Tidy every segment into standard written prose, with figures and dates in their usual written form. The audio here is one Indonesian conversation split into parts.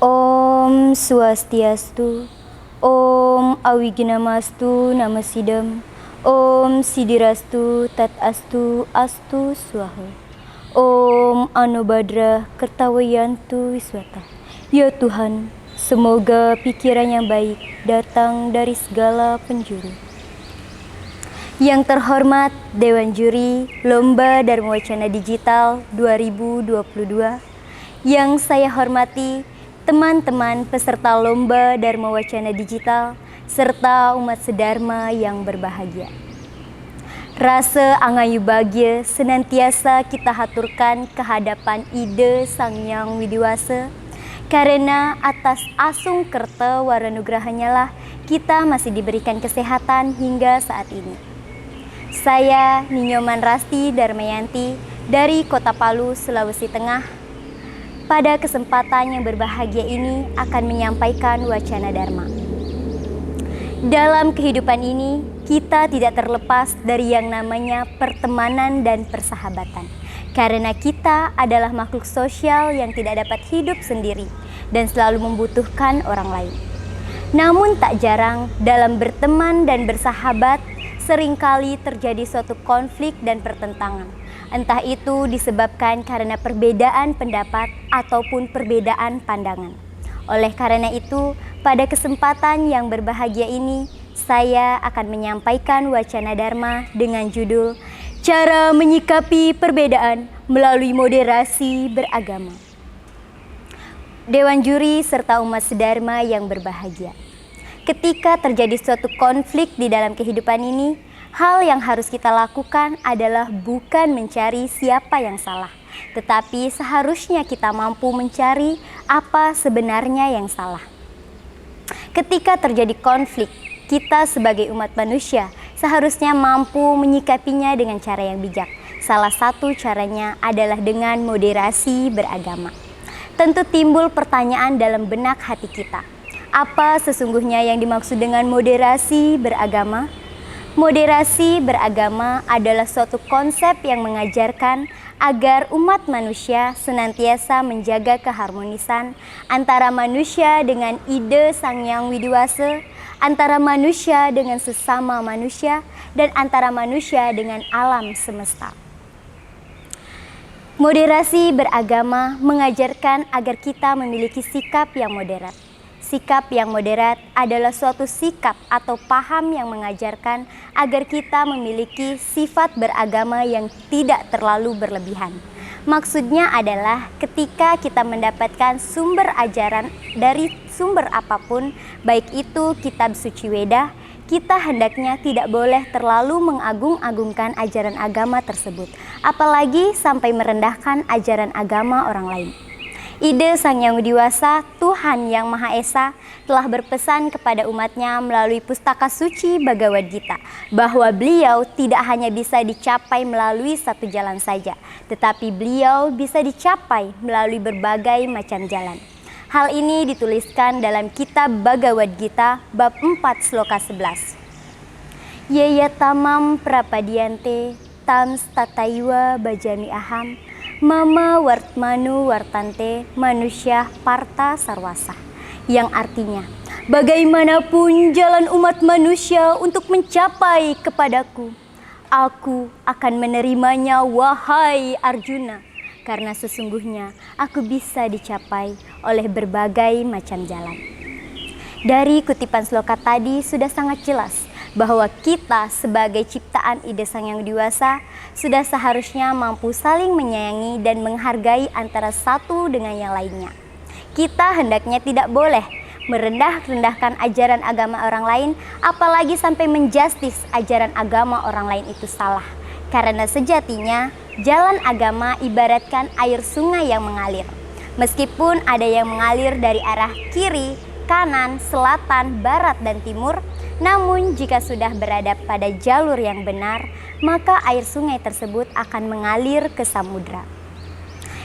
Om Swastiastu, Om Awignamastu Namasidam, Om Sidirastu Tatastu Astu Swaha, Om Anubhadra Kertawayantu Wiswata. Ya Tuhan, semoga pikiran yang baik datang dari segala penjuru. Yang terhormat Dewan Juri Lomba Dharma Wacana Digital 2022, yang saya hormati teman-teman peserta Lomba Dharma Wacana Digital serta umat sedharma yang berbahagia. Rasa angayu bagya senantiasa kita haturkan kehadapan ide Sang Hyang Widiwasa, karena atas asung kerta waranugrahanya lah kita masih diberikan kesehatan hingga saat ini. Saya Ninyoman Rasti Darmayanti dari Kota Palu, Sulawesi Tengah. Pada kesempatan yang berbahagia ini akan menyampaikan wacana Dharma. Dalam kehidupan ini, kita tidak terlepas dari yang namanya pertemanan dan persahabatan. Karena kita adalah makhluk sosial yang tidak dapat hidup sendiri dan selalu membutuhkan orang lain. Namun tak jarang dalam berteman dan bersahabat seringkali terjadi suatu konflik dan pertentangan. Entah itu disebabkan karena perbedaan pendapat ataupun perbedaan pandangan. Oleh karena itu, pada kesempatan yang berbahagia ini, saya akan menyampaikan wacana Dharma dengan judul Cara Menyikapi Perbedaan Melalui Moderasi Beragama. Dewan Juri serta umat sedharma yang berbahagia. Ketika terjadi suatu konflik di dalam kehidupan ini, hal yang harus kita lakukan adalah bukan mencari siapa yang salah, tetapi seharusnya kita mampu mencari apa sebenarnya yang salah. Ketika terjadi konflik, kita sebagai umat manusia seharusnya mampu menyikapinya dengan cara yang bijak. Salah satu caranya adalah dengan moderasi beragama. Tentu timbul pertanyaan dalam benak hati kita. Apa sesungguhnya yang dimaksud dengan moderasi beragama? Moderasi beragama adalah suatu konsep yang mengajarkan agar umat manusia senantiasa menjaga keharmonisan antara manusia dengan ide Sang Hyang Widiwasa, antara manusia dengan sesama manusia, dan antara manusia dengan alam semesta. Moderasi beragama mengajarkan agar kita memiliki sikap yang moderat. Sikap yang moderat adalah suatu sikap atau paham yang mengajarkan agar kita memiliki sifat beragama yang tidak terlalu berlebihan. Maksudnya adalah ketika kita mendapatkan sumber ajaran dari sumber apapun, baik itu kitab suci Weda, kita hendaknya tidak boleh terlalu mengagung-agungkan ajaran agama tersebut, apalagi sampai merendahkan ajaran agama orang lain. Ide Sang Hyang Widiwasa, Tuhan Yang Maha Esa, telah berpesan kepada umatnya melalui pustaka suci Bhagavad Gita bahwa beliau tidak hanya bisa dicapai melalui satu jalan saja, tetapi beliau bisa dicapai melalui berbagai macam jalan. Hal ini dituliskan dalam kitab Bhagavad Gita bab 4 sloka 11. Yaya tamam prapadiante tam stataiwa bajami aham Mama wartmanu wartante manusia parta sarwasa, yang artinya bagaimanapun jalan umat manusia untuk mencapai kepadaku, aku akan menerimanya wahai Arjuna, karena sesungguhnya aku bisa dicapai oleh berbagai macam jalan. Dari kutipan sloka tadi sudah sangat jelas bahwa kita sebagai ciptaan ide Sang Hyang Widiwasa sudah seharusnya mampu saling menyayangi dan menghargai antara satu dengan yang lainnya. Kita hendaknya tidak boleh merendah-rendahkan ajaran agama orang lain, apalagi sampai menjustis ajaran agama orang lain itu salah. Karena sejatinya jalan agama ibaratkan air sungai yang mengalir. Meskipun ada yang mengalir dari arah kiri, kanan, selatan, barat, dan timur, namun jika sudah berada pada jalur yang benar, maka air sungai tersebut akan mengalir ke samudra.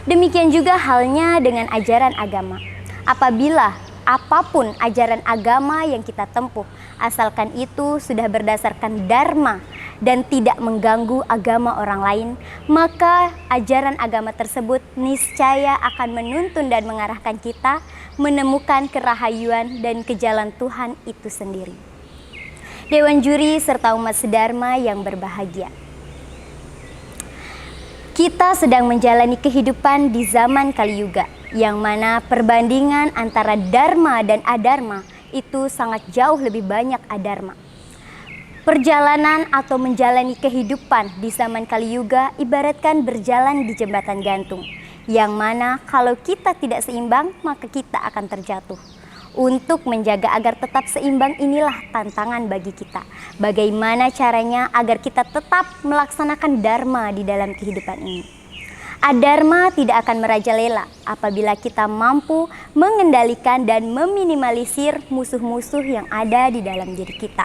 Demikian juga halnya dengan ajaran agama. Apabila apapun ajaran agama yang kita tempuh, asalkan itu sudah berdasarkan dharma dan tidak mengganggu agama orang lain, maka ajaran agama tersebut niscaya akan menuntun dan mengarahkan kita menemukan kerahayuan dan ke jalan Tuhan itu sendiri. Dewan juri serta umat sedharma yang berbahagia, kita sedang menjalani kehidupan di zaman Kali Yuga, yang mana perbandingan antara dharma dan adharma itu sangat jauh lebih banyak adharma. Perjalanan atau menjalani kehidupan di zaman Kali Yuga ibaratkan berjalan di jembatan gantung, yang mana kalau kita tidak seimbang maka kita akan terjatuh. Untuk menjaga agar tetap seimbang inilah tantangan bagi kita. Bagaimana caranya agar kita tetap melaksanakan dharma di dalam kehidupan ini. Adharma tidak akan merajalela apabila kita mampu mengendalikan dan meminimalisir musuh-musuh yang ada di dalam diri kita.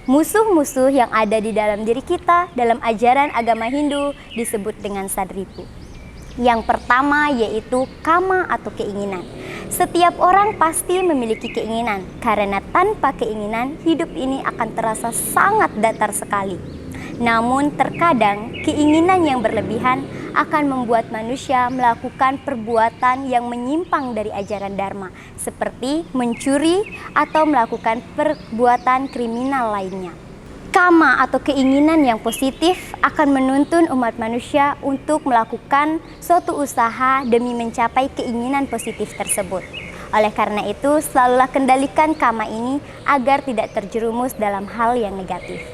Musuh-musuh yang ada di dalam diri kita dalam ajaran agama Hindu disebut dengan sadripu. Yang pertama yaitu kama atau keinginan. Setiap orang pasti memiliki keinginan, karena tanpa keinginan hidup ini akan terasa sangat datar sekali. Namun terkadang keinginan yang berlebihan akan membuat manusia melakukan perbuatan yang menyimpang dari ajaran dharma, seperti mencuri atau melakukan perbuatan kriminal lainnya. Kama atau keinginan yang positif akan menuntun umat manusia untuk melakukan suatu usaha demi mencapai keinginan positif tersebut. Oleh karena itu, selalulah kendalikan kama ini agar tidak terjerumus dalam hal yang negatif.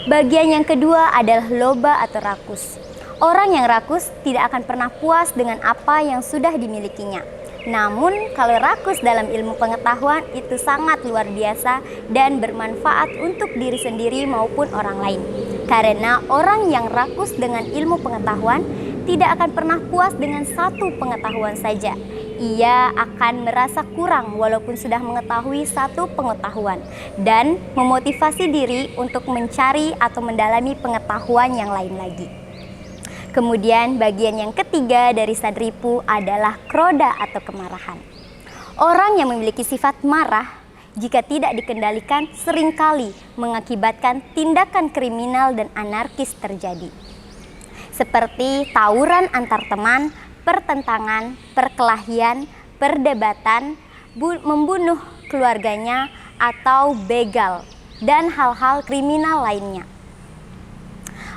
Bagian yang kedua adalah loba atau rakus. Orang yang rakus tidak akan pernah puas dengan apa yang sudah dimilikinya. Namun kalau rakus dalam ilmu pengetahuan itu sangat luar biasa dan bermanfaat untuk diri sendiri maupun orang lain. Karena orang yang rakus dengan ilmu pengetahuan tidak akan pernah puas dengan satu pengetahuan saja. Ia akan merasa kurang walaupun sudah mengetahui satu pengetahuan dan memotivasi diri untuk mencari atau mendalami pengetahuan yang lain lagi. Kemudian bagian yang ketiga dari sadripu adalah kroda atau kemarahan. Orang yang memiliki sifat marah jika tidak dikendalikan seringkali mengakibatkan tindakan kriminal dan anarkis terjadi. Seperti tawuran antar teman, pertentangan, perkelahian, perdebatan, membunuh keluarganya atau begal dan hal-hal kriminal lainnya.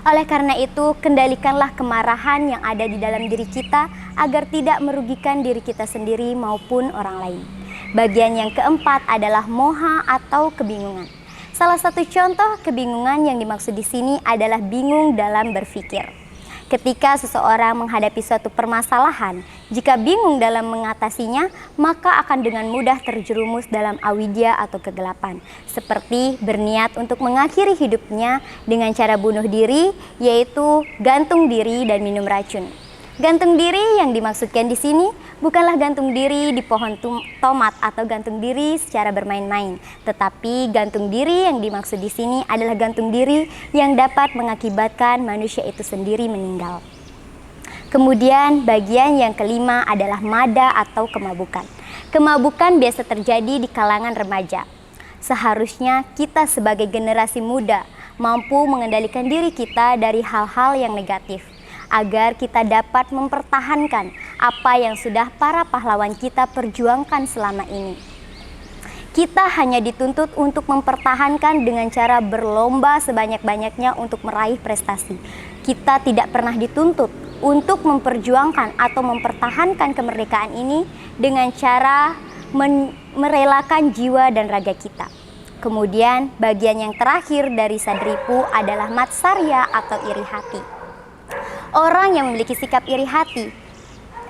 Oleh karena itu, kendalikanlah kemarahan yang ada di dalam diri kita agar tidak merugikan diri kita sendiri maupun orang lain. Bagian yang keempat adalah moha atau kebingungan. Salah satu contoh kebingungan yang dimaksud di sini adalah bingung dalam berpikir. Ketika seseorang menghadapi suatu permasalahan, jika bingung dalam mengatasinya, maka akan dengan mudah terjerumus dalam awidya atau kegelapan. Seperti berniat untuk mengakhiri hidupnya dengan cara bunuh diri, yaitu gantung diri dan minum racun. Gantung diri yang dimaksudkan di sini bukanlah gantung diri di pohon tomat atau gantung diri secara bermain-main, tetapi gantung diri yang dimaksud di sini adalah gantung diri yang dapat mengakibatkan manusia itu sendiri meninggal. Kemudian bagian yang kelima adalah mada atau kemabukan. Kemabukan biasa terjadi di kalangan remaja. Seharusnya kita sebagai generasi muda mampu mengendalikan diri kita dari hal-hal yang negatif, agar kita dapat mempertahankan apa yang sudah para pahlawan kita perjuangkan selama ini. Kita hanya dituntut untuk mempertahankan dengan cara berlomba sebanyak-banyaknya untuk meraih prestasi. Kita tidak pernah dituntut untuk memperjuangkan atau mempertahankan kemerdekaan ini dengan cara merelakan jiwa dan raga kita. Kemudian bagian yang terakhir dari sadripu adalah matsarya atau iri hati. Orang yang memiliki sikap iri hati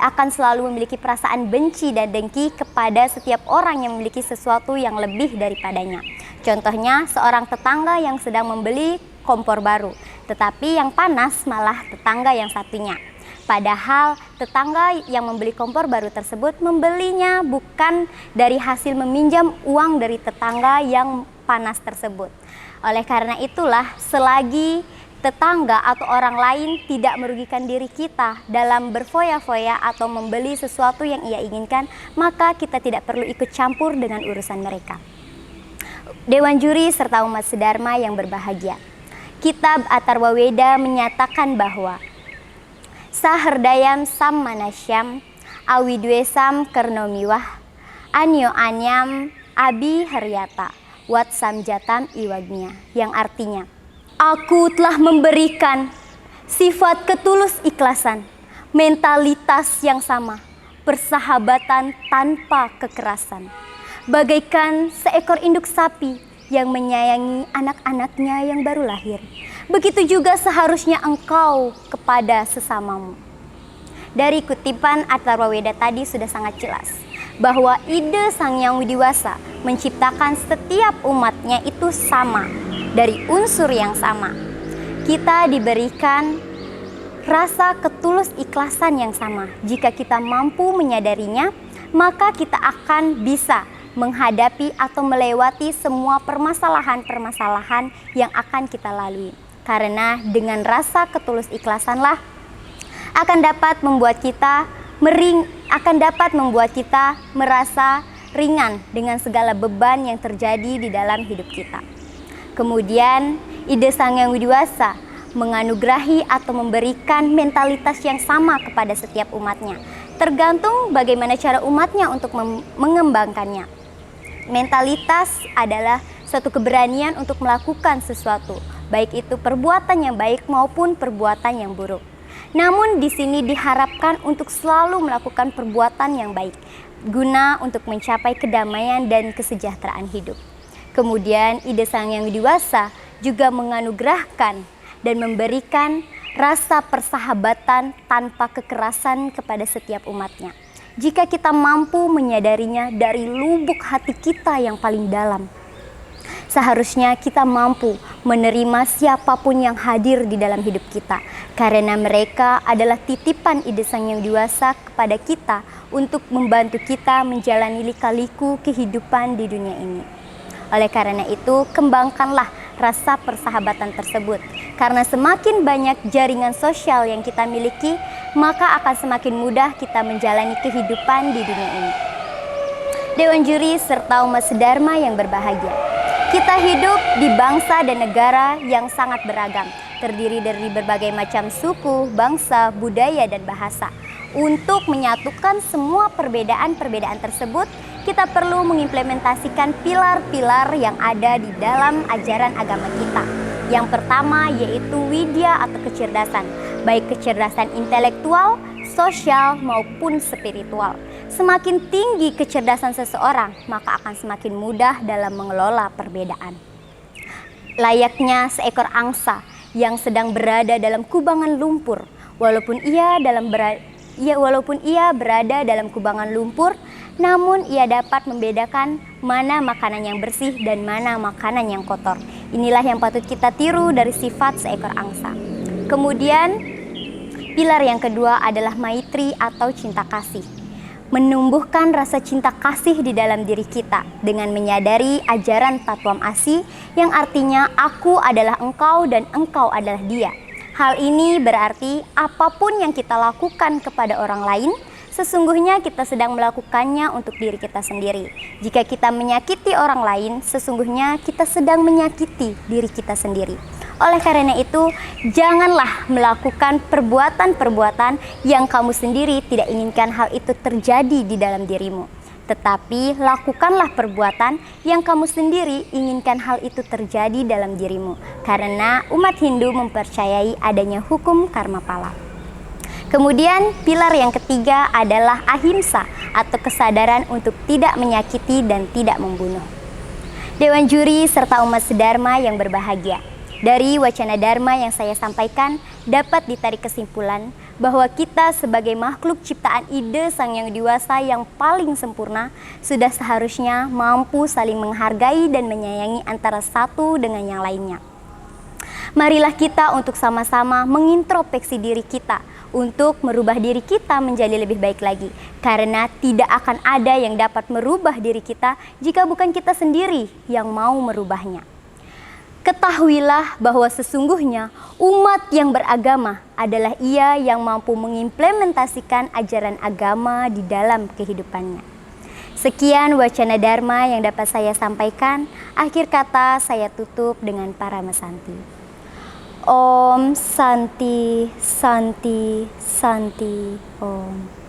akan selalu memiliki perasaan benci dan dengki kepada setiap orang yang memiliki sesuatu yang lebih daripadanya. Contohnya, seorang tetangga yang sedang membeli kompor baru, tetapi yang panas malah tetangga yang satunya. Padahal tetangga yang membeli kompor baru tersebut membelinya bukan dari hasil meminjam uang dari tetangga yang panas tersebut. Oleh karena itulah, selagi tetangga atau orang lain tidak merugikan diri kita dalam berfoya-foya atau membeli sesuatu yang ia inginkan, maka kita tidak perlu ikut campur dengan urusan mereka. Dewan juri serta umat sedharma yang berbahagia, Kitab Atharwa Weda menyatakan bahwa saherdayam sam manasyam awidwesam kernomiwah anyo anyam abi haryata wat samjatam iwagnya, yang artinya, aku telah memberikan sifat ketulus ikhlasan, mentalitas yang sama, persahabatan tanpa kekerasan, bagaikan seekor induk sapi yang menyayangi anak-anaknya yang baru lahir. Begitu juga seharusnya engkau kepada sesamamu. Dari kutipan Atharwa Weda tadi sudah sangat jelas bahwa ide Sang Yang Widiwasa menciptakan setiap umatnya itu sama, dari unsur yang sama. Kita diberikan rasa ketulus ikhlasan yang sama. Jika kita mampu menyadarinya, maka kita akan bisa menghadapi atau melewati semua permasalahan-permasalahan yang akan kita lalui. Karena dengan rasa ketulus ikhlasanlah akan dapat membuat kita merasa ringan dengan segala beban yang terjadi di dalam hidup kita. Kemudian, ide Sang Yang Widiwasa menganugerahi atau memberikan mentalitas yang sama kepada setiap umatnya. Tergantung bagaimana cara umatnya untuk mengembangkannya. Mentalitas adalah suatu keberanian untuk melakukan sesuatu, baik itu perbuatan yang baik maupun perbuatan yang buruk. Namun di sini diharapkan untuk selalu melakukan perbuatan yang baik, guna untuk mencapai kedamaian dan kesejahteraan hidup. Kemudian ide Sang Yang Widiwasa juga menganugerahkan dan memberikan rasa persahabatan tanpa kekerasan kepada setiap umatnya. Jika kita mampu menyadarinya dari lubuk hati kita yang paling dalam, seharusnya kita mampu menerima siapapun yang hadir di dalam hidup kita, karena mereka adalah titipan ide Sang Yang Widiwasa kepada kita untuk membantu kita menjalani lika-liku kehidupan di dunia ini. Oleh karena itu, kembangkanlah rasa persahabatan tersebut, karena semakin banyak jaringan sosial yang kita miliki, maka akan semakin mudah kita menjalani kehidupan di dunia ini. Dewan Juri serta umat sedharma yang berbahagia, kita hidup di bangsa dan negara yang sangat beragam, terdiri dari berbagai macam suku, bangsa, budaya, dan bahasa. Untuk menyatukan semua perbedaan-perbedaan tersebut, kita perlu mengimplementasikan pilar-pilar yang ada di dalam ajaran agama kita. Yang pertama yaitu widya atau kecerdasan, baik kecerdasan intelektual, sosial, maupun spiritual. Semakin tinggi kecerdasan seseorang, maka akan semakin mudah dalam mengelola perbedaan. Layaknya seekor angsa yang sedang berada dalam kubangan lumpur, walaupun ia berada dalam kubangan lumpur, namun ia dapat membedakan mana makanan yang bersih dan mana makanan yang kotor. Inilah yang patut kita tiru dari sifat seekor angsa. Kemudian, pilar yang kedua adalah maitri atau cinta kasih. Menumbuhkan rasa cinta kasih di dalam diri kita dengan menyadari ajaran Tatwam Asi yang artinya aku adalah engkau dan engkau adalah dia. Hal ini berarti apapun yang kita lakukan kepada orang lain, sesungguhnya kita sedang melakukannya untuk diri kita sendiri. Jika kita menyakiti orang lain, sesungguhnya kita sedang menyakiti diri kita sendiri. Oleh karena itu, janganlah melakukan perbuatan-perbuatan yang kamu sendiri tidak inginkan hal itu terjadi di dalam dirimu. Tetapi lakukanlah perbuatan yang kamu sendiri inginkan hal itu terjadi dalam dirimu. Karena umat Hindu mempercayai adanya hukum karma pala. Kemudian pilar yang ketiga adalah ahimsa atau kesadaran untuk tidak menyakiti dan tidak membunuh. Dewan Juri serta umat sedharma yang berbahagia, dari wacana dharma yang saya sampaikan dapat ditarik kesimpulan bahwa kita sebagai makhluk ciptaan ide Sang Yang Widiwasa yang paling sempurna sudah seharusnya mampu saling menghargai dan menyayangi antara satu dengan yang lainnya. Marilah kita untuk sama-sama mengintrospeksi diri kita untuk merubah diri kita menjadi lebih baik lagi. Karena tidak akan ada yang dapat merubah diri kita jika bukan kita sendiri yang mau merubahnya. Ketahuilah bahwa sesungguhnya umat yang beragama adalah ia yang mampu mengimplementasikan ajaran agama di dalam kehidupannya. Sekian wacana dharma yang dapat saya sampaikan. Akhir kata saya tutup dengan para mesanti. Om Santi Santi Santi Om.